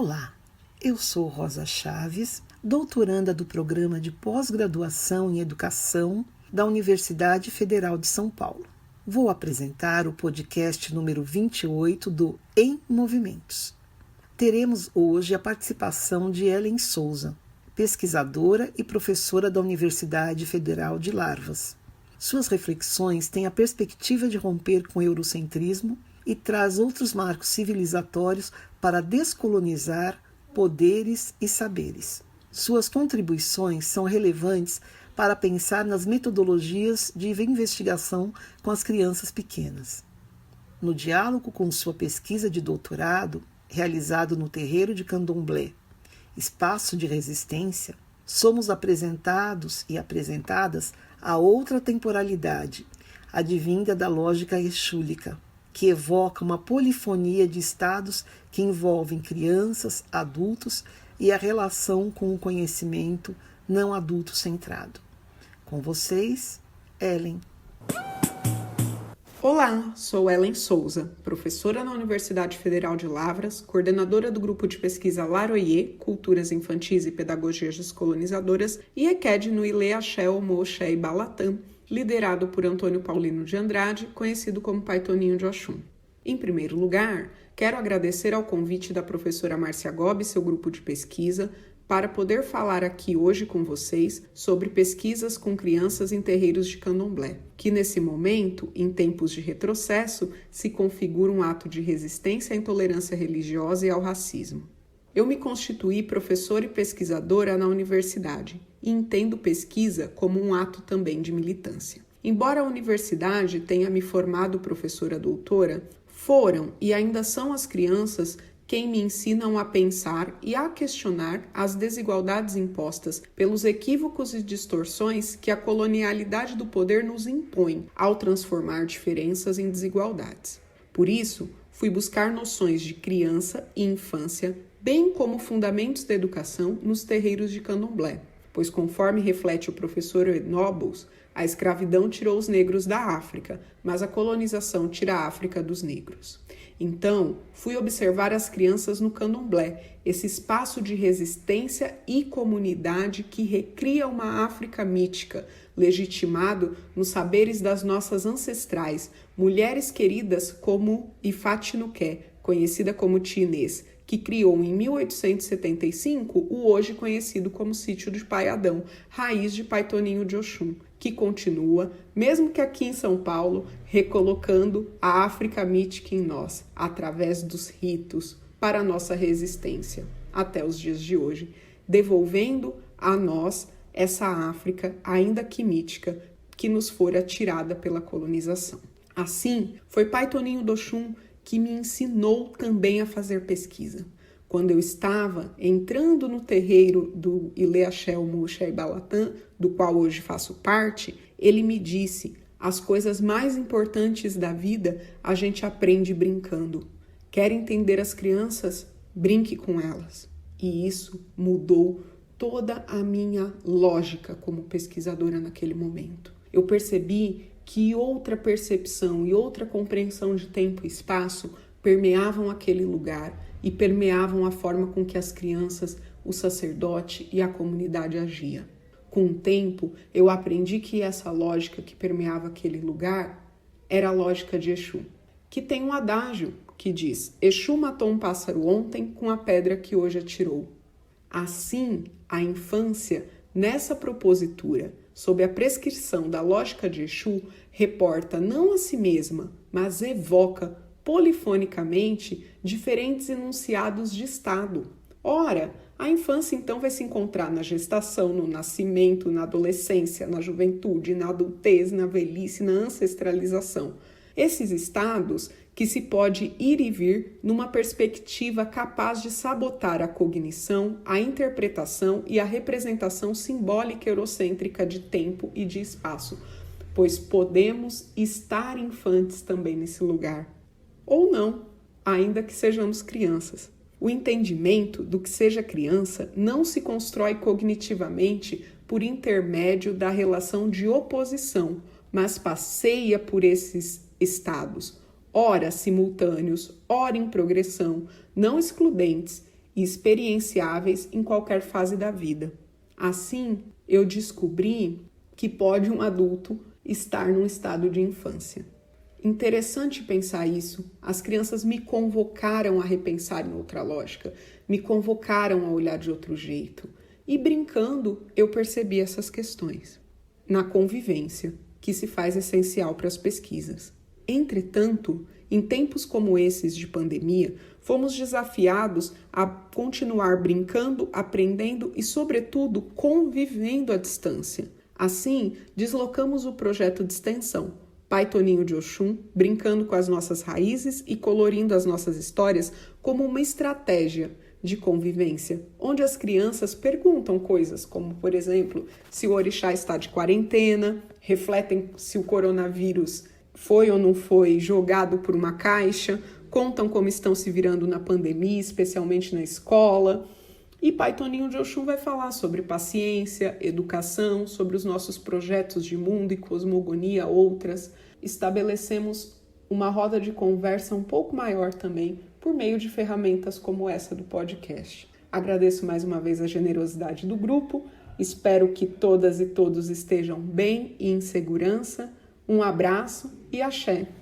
Olá, eu sou Rosa Chaves, doutoranda do Programa de Pós-Graduação em Educação da Universidade Federal de São Paulo. Vou apresentar o podcast número 28 do Em Movimentos. Teremos hoje a participação de Ellen Souza, pesquisadora e professora da Universidade Federal de Lavras. Suas reflexões têm a perspectiva de romper com o eurocentrismo e traz outros marcos civilizatórios para descolonizar poderes e saberes. Suas contribuições são relevantes para pensar nas metodologias de investigação com as crianças pequenas. No diálogo com sua pesquisa de doutorado, realizado no terreiro de Candomblé, Espaço de Resistência, somos apresentados e apresentadas a outra temporalidade, advinda da lógica exúlica, que evoca uma polifonia de estados que envolvem crianças, adultos e a relação com o conhecimento não adulto centrado. Com vocês, Ellen. Olá, sou Ellen Souza, professora na Universidade Federal de Lavras, coordenadora do grupo de pesquisa Laroye, Culturas Infantis e Pedagogias Descolonizadoras, e EQED no Ile Axé Omo Oxé e Balatã, liderado por Antônio Paulino de Andrade, conhecido como Pai Toninho de Oxum. Em primeiro lugar, quero agradecer ao convite da professora Márcia Gobi e seu grupo de pesquisa para poder falar aqui hoje com vocês sobre pesquisas com crianças em terreiros de candomblé, que nesse momento, em tempos de retrocesso, se configura um ato de resistência à intolerância religiosa e ao racismo. Eu me constituí professora e pesquisadora na universidade e entendo pesquisa como um ato também de militância. Embora a universidade tenha me formado professora doutora, foram e ainda são as crianças quem me ensinam a pensar e a questionar as desigualdades impostas pelos equívocos e distorções que a colonialidade do poder nos impõe ao transformar diferenças em desigualdades. Por isso, fui buscar noções de criança e infância, bem como fundamentos da educação nos terreiros de candomblé, pois conforme reflete o professor Nobles, a escravidão tirou os negros da África, mas a colonização tira a África dos negros. Então, fui observar as crianças no candomblé, esse espaço de resistência e comunidade que recria uma África mítica, legitimado nos saberes das nossas ancestrais, mulheres queridas como Ifá Tinuqué, conhecida como Tia Inês, que criou em 1875 o hoje conhecido como Sítio de Pai Adão, raiz de Pai Toninho de Oxum, que continua, mesmo que aqui em São Paulo, recolocando a África mítica em nós, através dos ritos, para a nossa resistência, até os dias de hoje, devolvendo a nós essa África, ainda que mítica, que nos fora tirada pela colonização. Assim, foi Pai Toninho de Oxum que me ensinou também a fazer pesquisa. Quando eu estava entrando no terreiro do Ile Axé Omo Oxé e Balatã, do qual hoje faço parte, ele me disse: as coisas mais importantes da vida a gente aprende brincando. Quer entender as crianças? Brinque com elas. E isso mudou toda a minha lógica como pesquisadora naquele momento. Eu percebi que outra percepção e outra compreensão de tempo e espaço permeavam aquele lugar e permeavam a forma com que as crianças, o sacerdote e a comunidade agiam. Com o tempo, eu aprendi que essa lógica que permeava aquele lugar era a lógica de Exu, que tem um adágio que diz: Exu matou um pássaro ontem com a pedra que hoje atirou. Assim, a infância, nessa propositura, sob a prescrição da lógica de Exu, reporta não a si mesma, mas evoca polifonicamente diferentes enunciados de estado. Ora, a infância então vai se encontrar na gestação, no nascimento, na adolescência, na juventude, na adultez, na velhice, na ancestralização. Esses estados que se pode ir e vir numa perspectiva capaz de sabotar a cognição, a interpretação e a representação simbólica eurocêntrica de tempo e de espaço, pois podemos estar infantes também nesse lugar. Ou não, ainda que sejamos crianças. O entendimento do que seja criança não se constrói cognitivamente por intermédio da relação de oposição, mas passeia por esses estados, ora simultâneos, ora em progressão, não excludentes, e experienciáveis em qualquer fase da vida. Assim, eu descobri que pode um adulto estar num estado de infância. Interessante pensar isso. As crianças me convocaram a repensar em outra lógica, me convocaram a olhar de outro jeito. E brincando, eu percebi essas questões. Na convivência, que se faz essencial para as pesquisas. Entretanto, em tempos como esses de pandemia, fomos desafiados a continuar brincando, aprendendo e, sobretudo, convivendo à distância. Assim, deslocamos o projeto de extensão Pai Toninho de Oxum, brincando com as nossas raízes e colorindo as nossas histórias como uma estratégia de convivência, onde as crianças perguntam coisas como, por exemplo, se o orixá está de quarentena, refletem se o coronavírus foi ou não foi jogado por uma caixa, contam como estão se virando na pandemia, especialmente na escola. E Pai Toninho de Oxum vai falar sobre paciência, educação, sobre os nossos projetos de mundo e cosmogonia, outras. Estabelecemos uma roda de conversa um pouco maior também, por meio de ferramentas como essa do podcast. Agradeço mais uma vez a generosidade do grupo, espero que todas e todos estejam bem e em segurança. Um abraço e axé!